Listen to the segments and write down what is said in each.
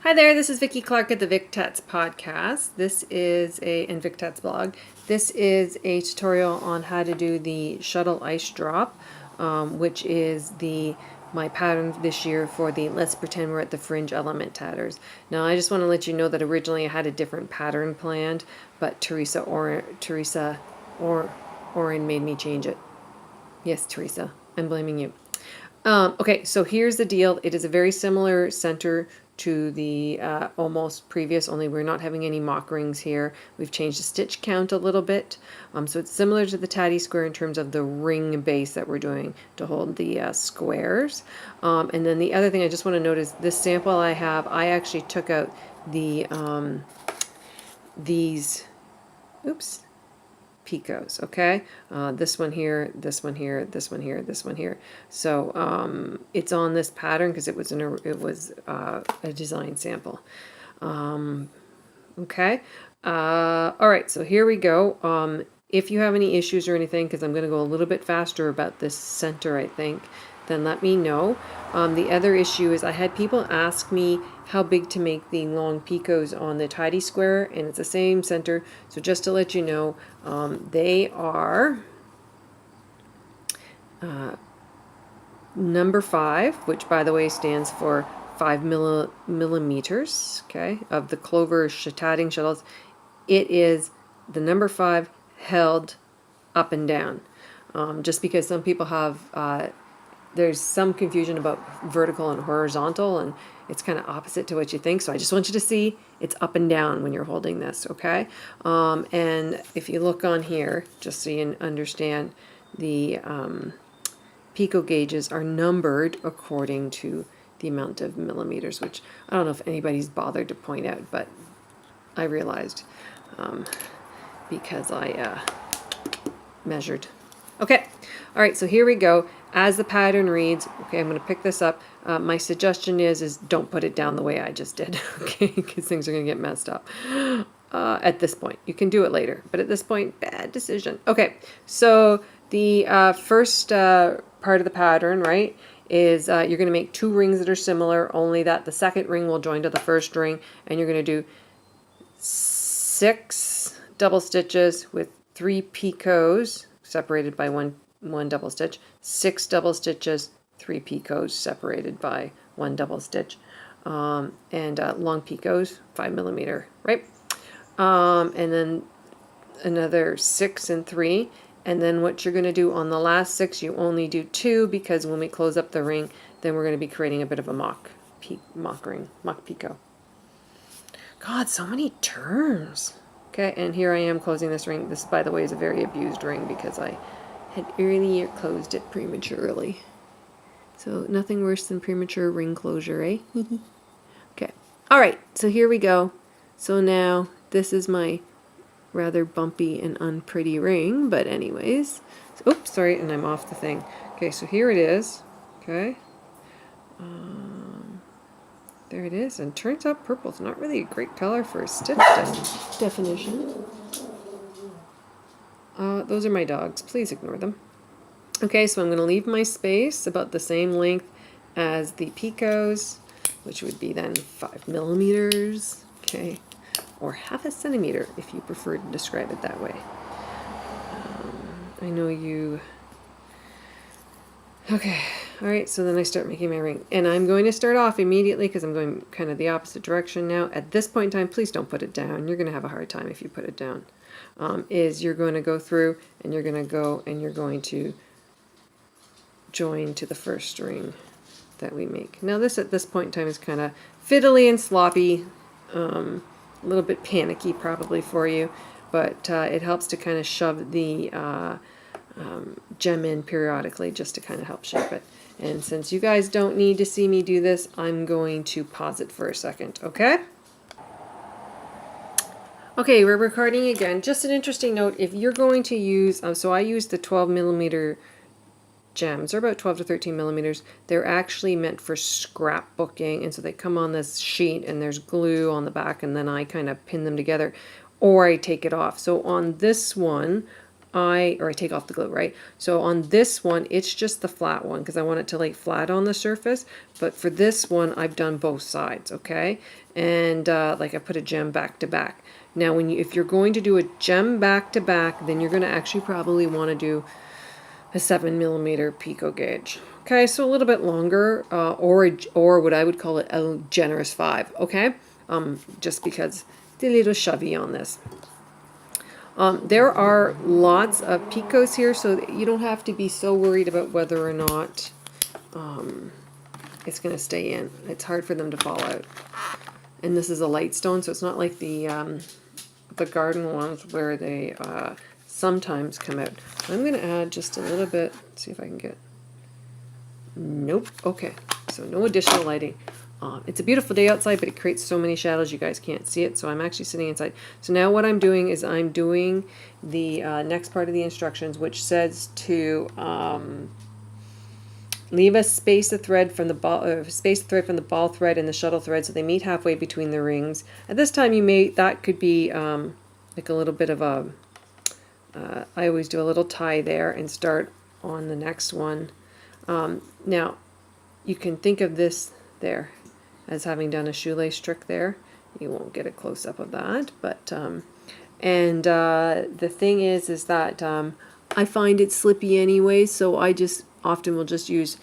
Hi there, this is Vicki Clark at the VicTats podcast. And VicTats blog. This is a tutorial on how to do the Shuttle Ice drop, which is my pattern this year for the Let's Pretend We're at the Fringe Element Tatters. Now, I just want to let you know that originally I had a different pattern planned, but Teresa Oren made me change it. Yes, Teresa, I'm blaming you. Okay, so here's the deal. It is a very similar center to the almost previous, only we're not having any mock rings here. We've changed the stitch count a little bit. So it's similar to the Tatday square in terms of the ring base that we're doing to hold the squares. And then the other thing I just want to note is this sample I have, I actually took out the these, oops, picots, okay? This one here, this one here, this one here, this one here. So it's on this pattern because it was a design sample. Okay. All right, so here we go. If you have any issues or anything, because I'm going to go a little bit faster about this center, I think, then let me know. The other issue is I had people ask me how big to make the long picots on the Tatday square, and it's the same center. So just to let you know, they are number 5, which by the way stands for 5 millimeters, okay, of the clover tatting shuttles. It is the number 5 held up and down, just because some people have there's some confusion about vertical and horizontal, and it's kind of opposite to what you think. So I just want you to see it's up and down when you're holding this, okay? And if you look on here, just so you understand, the pico gauges are numbered according to the amount of millimeters, which I don't know if anybody's bothered to point out, but I realized because I measured. Okay, all right, so here we go. As the pattern reads, okay, I'm going to pick this up. My suggestion is don't put it down the way I just did, okay, because things are going to get messed up at this point. You can do it later, but at this point, bad decision. Okay, so the first part of the pattern, right, is you're going to make 2 rings that are similar, only that the second ring will join to the first ring, and you're going to do 6 double stitches with 3 picots separated by one double stitch, 6 double stitches, 3 picots separated by 1 double stitch, and long picots, 5 millimeter, right? And then another 6 and 3, and then what you're going to do on the last 6, you only do 2, because when we close up the ring, then we're going to be creating a bit of a mock picot. God, so many terms. Okay, and here I am closing this ring. This, by the way, is a very abused ring because I had earlier closed it prematurely. So nothing worse than premature ring closure, eh? Okay. All right, so here we go. So now this is my rather bumpy and unpretty ring, but anyways. So, oops, sorry, and I'm off the thing. Okay, so here it is. Okay. There it is, and turns out purple's not really a great color for a stitch definition. Those are my dogs. Please ignore them. Okay, so I'm going to leave my space about the same length as the picots, which would be then 5 millimeters, okay, or half a centimeter if you prefer to describe it that way. I know you... Okay, all right, so then I start making my ring. And I'm going to start off immediately because I'm going kind of the opposite direction now. At this point in time, please don't put it down. You're going to have a hard time if you put it down. Is you're going to go through and you're going to go and you're going to join to the first ring that we make. Now this at this point in time is kind of fiddly and sloppy, a little bit panicky probably for you, but it helps to kind of shove the gem in periodically just to kind of help shape it. And since you guys don't need to see me do this, I'm going to pause it for a second, okay? Okay, we're recording again. Just an interesting note, if you're going to use, so I use the 12 millimeter gems. They're about 12 to 13 millimeters. They're actually meant for scrapbooking, and so they come on this sheet and there's glue on the back, and then I kind of pin them together, or I take it off. So on this one, I take off the glue, right? So on this one, it's just the flat one because I want it to lay flat on the surface. But for this one, I've done both sides, okay? And like I put a gem back to back. Now, if you're going to do a gem back to back, then you're going to actually probably want to do a 7mm picot gauge. Okay, so a little bit longer, or what I would call it a generous 5. Okay, just because it's a little shovey on this. There are lots of picots here, so you don't have to be so worried about whether or not it's going to stay in. It's hard for them to fall out. And this is a light stone, so it's not like the garden ones where they sometimes come out. I'm going to add just a little bit. Let's see if I can get. Nope. Okay. So no additional lighting. It's a beautiful day outside, but it creates so many shadows you guys can't see it. So I'm actually sitting inside. So now what I'm doing is I'm doing the next part of the instructions, which says to leave a space of thread from the ball thread and the shuttle thread, so they meet halfway between the rings. At this time, that could be like a little bit of a. I always do a little tie there and start on the next one. Now, you can think of this there as having done a shoelace trick there. You won't get a close-up of that, but the thing is that I find it slippy anyway, so I just often will just use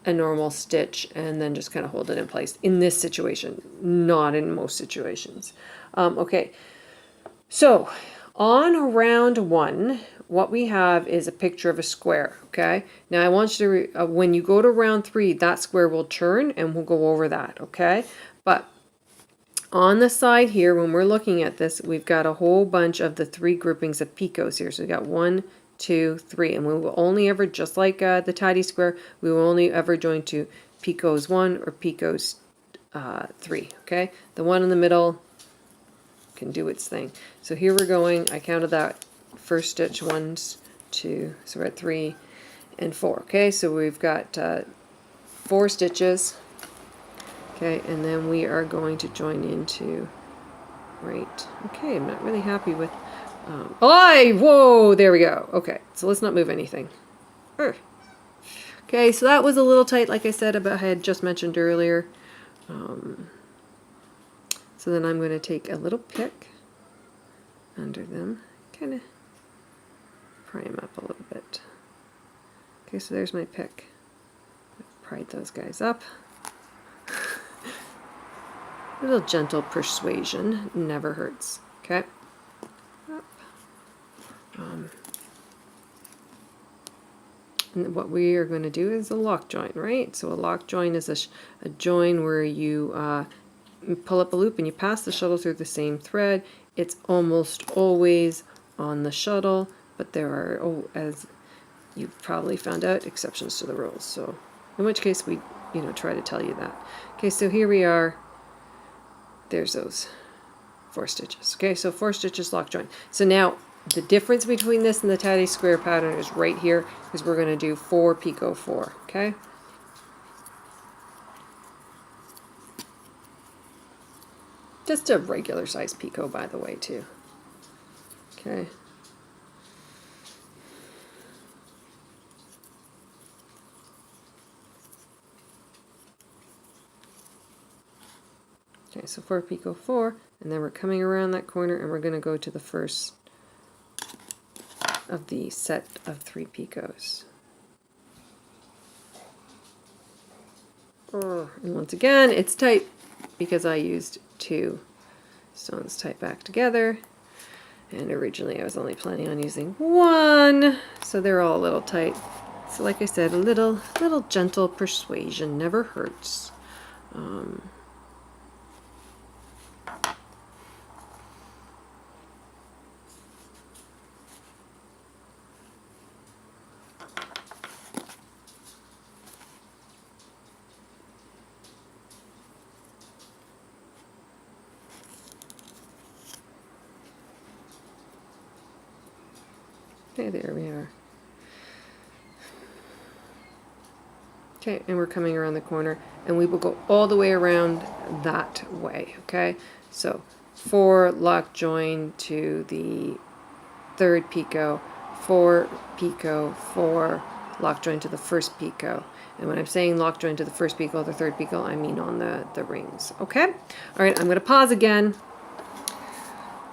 a normal stitch and then just kind of hold it in place in this situation, not in most situations. Okay, so on round 1, what we have is a picture of a square, okay? Now I want you to, when you go to round 3, that square will turn and we'll go over that, okay? But on the side here, when we're looking at this, we've got a whole bunch of the 3 groupings of picots here. So we've got 1, 2, 3, and we will only ever, just like the Tatday square, we will only ever join to picots 1 or picots 3, okay? The one in the middle can do its thing. So here we're going, I counted that first stitch, 1, 2, so we're at 3 and 4. Okay, so we've got 4 stitches. Okay, and then we are going to join into right. Okay, I'm not really happy with. Whoa, there we go. Okay, so let's not move anything. Okay, so that was a little tight, like I said, about I had just mentioned earlier. So then I'm going to take a little pick under them, kind of pry them up a little bit. Okay, so there's my pick. Pried those guys up. A little gentle persuasion never hurts. Okay. And what we are going to do is a lock join, right? So a lock join is a join where you pull up a loop and you pass the shuttle through the same thread. It's almost always on the shuttle, but there are, as you've probably found out, exceptions to the rules. So in which case we, try to tell you that. Okay, so here we are. There's those 4 stitches. Okay, so 4 stitches lock join. So now the difference between this and the Tatday square pattern is right here, because we're going to do 4 picot 4. Okay. Just a regular size picot, by the way, too. Okay. Okay, so 4 picot 4, and then we're coming around that corner, and we're going to go to the first of the set of 3 picots. And once again, it's tight because I used 2 stones tied back together, and originally I was only planning on using 1, so they're all a little tight. So like I said, a little gentle persuasion never hurts. Okay, there we are. Okay, and we're coming around the corner, and we will go all the way around that way, okay? So 4 lock join to the 3rd picot, 4 picot, 4 lock join to the first picot. And when I'm saying lock join to the first picot, the third picot, I mean on the rings. Okay? All right, I'm going to pause again.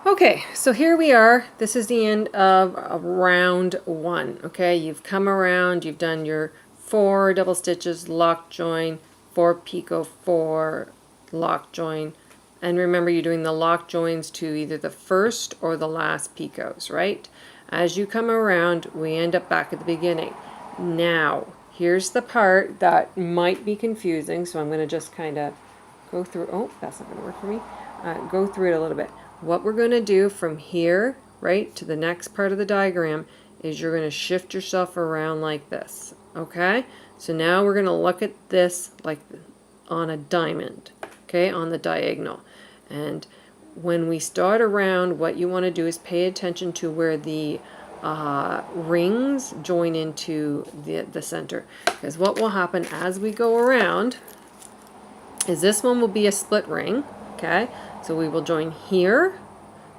Okay, so here we are. This is the end of round 1. Okay, you've come around, you've done your 4 double stitches, lock join, 4 picot, 4 lock join. And remember, you're doing the lock joins to either the first or the last picots, right? As you come around, we end up back at the beginning. Now, here's the part that might be confusing, so I'm going to just kind of go through. Oh, that's not going to work for me. Go through it a little bit. What we're going to do from here, right, to the next part of the diagram is you're going to shift yourself around like this, okay? So now we're going to look at this like on a diamond, okay, on the diagonal. And when we start around, what you want to do is pay attention to where the rings join into the center. Because what will happen as we go around is this one will be a split ring, okay? So we will join here,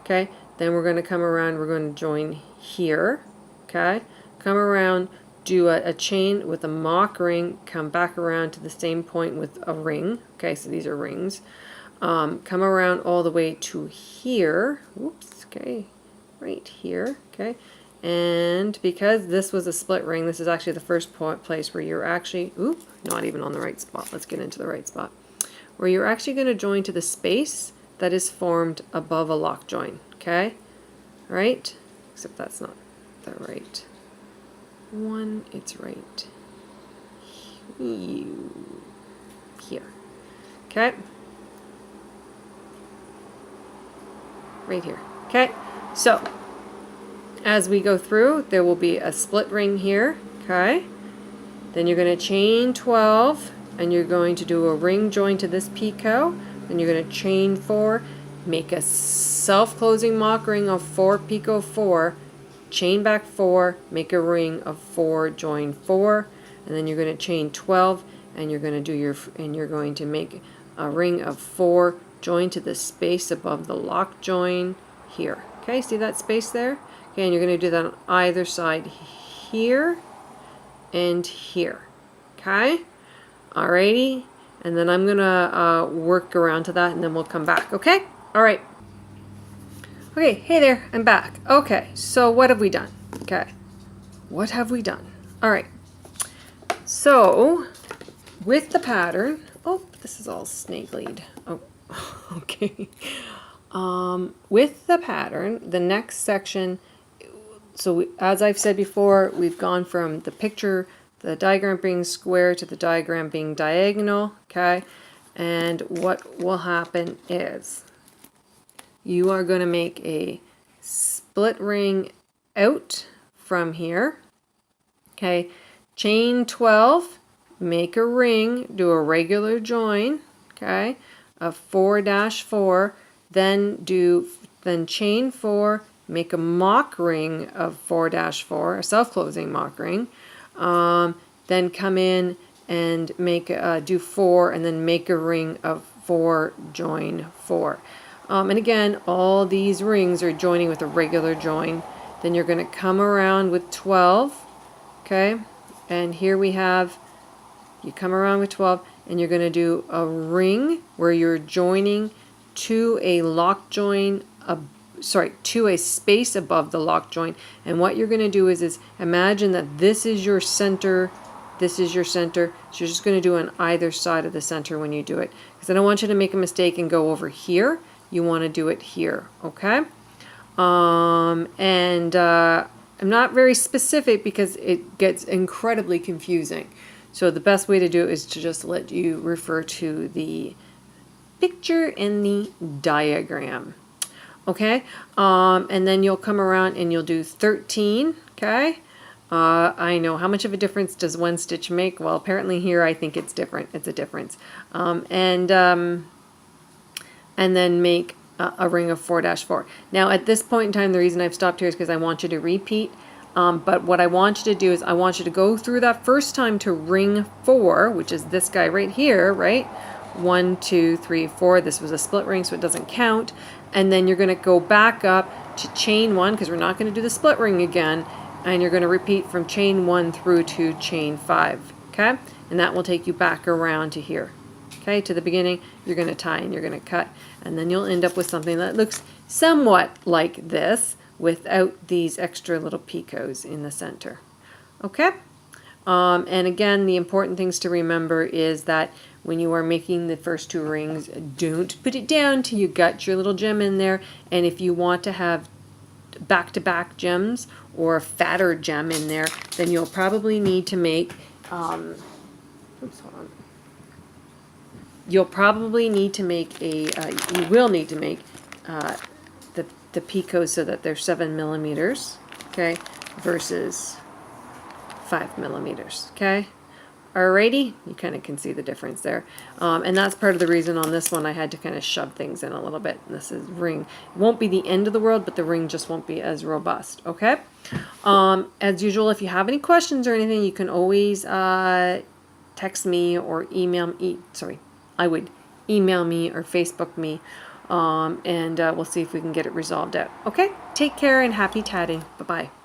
okay? Then we're going to come around, we're going to join here, okay? Come around, do a chain with a mock ring, come back around to the same point with a ring, okay? So these are rings. Come around all the way to here, oops, okay, right here, okay? And because this was a split ring, this is actually the first place where you're actually, oop, not even on the right spot. Let's get into the right spot. Where you're actually going to join to the space that is formed above a lock join, okay? All right? Except that's not the right one. It's right here, okay? Right here, okay? So, as we go through, there will be a split ring here, okay? Then you're going to chain 12, and you're going to do a ring join to this picot. Then you're going to chain 4, make a self-closing mock ring of 4 picot 4, chain back 4, make a ring of 4, join 4, and then you're going to chain 12, and you're going to make a ring of 4, join to the space above the lock join here. Okay, see that space there? Okay, and you're going to do that on either side here and here. Okay, alrighty, and then I'm gonna work around to that, and then we'll come back. Okay, all right. Okay, hey there, I'm back. Okay, so what have we done? Okay, what have we done? All right. So with the pattern, oh, this is all snake-lead. Oh, okay. With the pattern, the next section. So as I've said before, we've gone from the picture, the diagram being square to the diagram being diagonal, okay? And what will happen is you are going to make a split ring out from here, okay? Chain 12, make a ring, do a regular join, okay, of 4-4, then chain 4, make a mock ring of 4-4, a self-closing mock ring, then come in and make do 4, and then make a ring of 4, join 4. And again, all these rings are joining with a regular join. Then you're going to come around with 12, okay, and here we have, you come around with 12, and you're going to do a ring where you're joining to a lock join, to a space above the lock joint. And what you're going to do is imagine that this is your center, this is your center. So you're just going to do on either side of the center when you do it. Because I don't want you to make a mistake and go over here. You want to do it here, okay? I'm not very specific because it gets incredibly confusing. So the best way to do it is to just let you refer to the picture in the diagram. Okay, and then you'll come around and you'll do 13, okay? I know, how much of a difference does one stitch make? Well, apparently here I think it's different. It's a difference. And then make a ring of 4-4. Now at this point in time, the reason I've stopped here is because I want you to repeat. But what I want you to do is I want you to go through that first time to ring 4, which is this guy right here, right? 1, 2, 3, 4. This was a split ring, so it doesn't count. And then you're going to go back up to chain 1, because we're not going to do the split ring again, and you're going to repeat from chain 1 through to chain 5, okay? And that will take you back around to here, okay? To the beginning, you're going to tie and you're going to cut, and then you'll end up with something that looks somewhat like this without these extra little picots in the center, okay? And again, the important things to remember is that when you are making the first 2 rings, don't put it down till you got your little gem in there. And if you want to have back-to-back gems or a fatter gem in there, then you'll probably need to make, oops, hold on. You'll probably need to make a, you will need to make the picots so that they're 7 millimeters, okay, versus 5 millimeters, okay? Alrighty, you kind of can see the difference there. And that's part of the reason on this one I had to kind of shove things in a little bit. This is ring. It won't be the end of the world, but the ring just won't be as robust, okay? As usual, if you have any questions or anything, you can always text me or email me. Sorry, I would email me or Facebook me, and we'll see if we can get it resolved out. Okay, take care and happy tatting. Bye-bye.